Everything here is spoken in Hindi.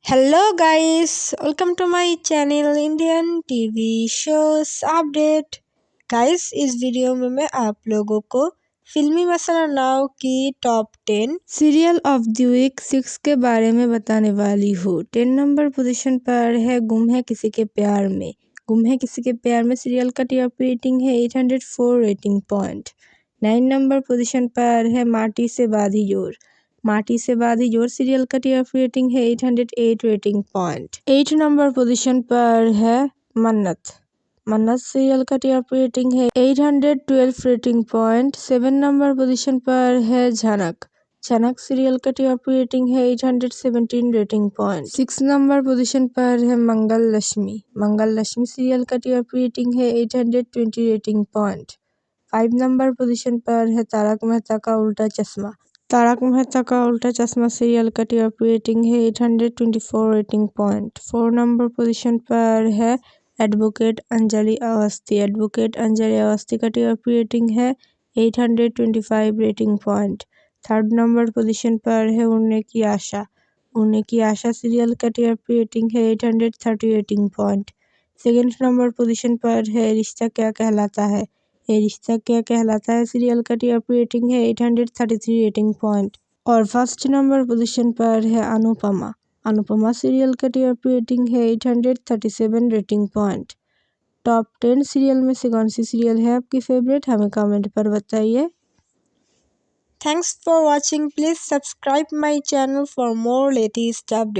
Hello guys, welcome to my channel Indian TV shows update. Guys, इस वीडियो में मैं आप लोगों को फिल्मी मसाला नाउ की top 10 serial of the week 6 के बारे में बताने वाली हूँ। 10 नंबर पोजीशन पर है गुम है किसी के प्यार में। गुम है किसी के प्यार में सीरियल का टीआरपी रेटिंग है 804 रेटिंग पॉइंट। 9 नंबर पोजीशन पर है माटी से बाधी जोर। माटी से बाधी जोर सीरियल का टीआरपी रेटिंग है 808 रेटिंग पॉइंट। 8 नंबर पोजीशन पर है मन्नत। मन्नत सीरियल का टीआरपी रेटिंग है 812 रेटिंग पॉइंट। 7 नंबर पोजीशन पर है झनक। झनक सीरियल का टीआरपी रेटिंग है 817 रेटिंग पॉइंट। 6 नंबर पोजीशन पर है मंगल लक्ष्मी। मंगल लक्ष्मी सीरियल का टीआरपी रेटिंग है 820 रेटिंग पॉइंट। 5 नंबर पोजीशन पर है तारक मेहता का उल्टा चश्मा। तारक मेहता का उल्टा चश्मा सीरियल का टीआरपी रेटिंग है 824 रेटिंग पॉइंट। 4 नंबर पोजीशन पर है एडवोकेट अंजलि अवस्थी। एडवोकेट अंजलि अवस्थी का टीआरपी रेटिंग है 825 rating point. 3rd number position पर है उड़ने की आशा। उड़ने की आशा सीरियल का टीआरपी रेटिंग है 830 rating point. 2nd number position पर है रिश्ता क्या कहलाता है। ये रिश्ता क्या कहलाता है सीरियल का टीआरपी रेटिंग है 833 रेटिंग पॉइंट। और 1st नंबर पोजीशन पर है अनुपमा। अनुपमा सीरियल का टीआरपी रेटिंग है 837 रेटिंग पॉइंट। टॉप 10 सीरियल में से कौन सी सीरियल है आपकी फेवरेट, हमें कमेंट पर बताइए। Thanks for watching. Please subscribe my channel for more latest update.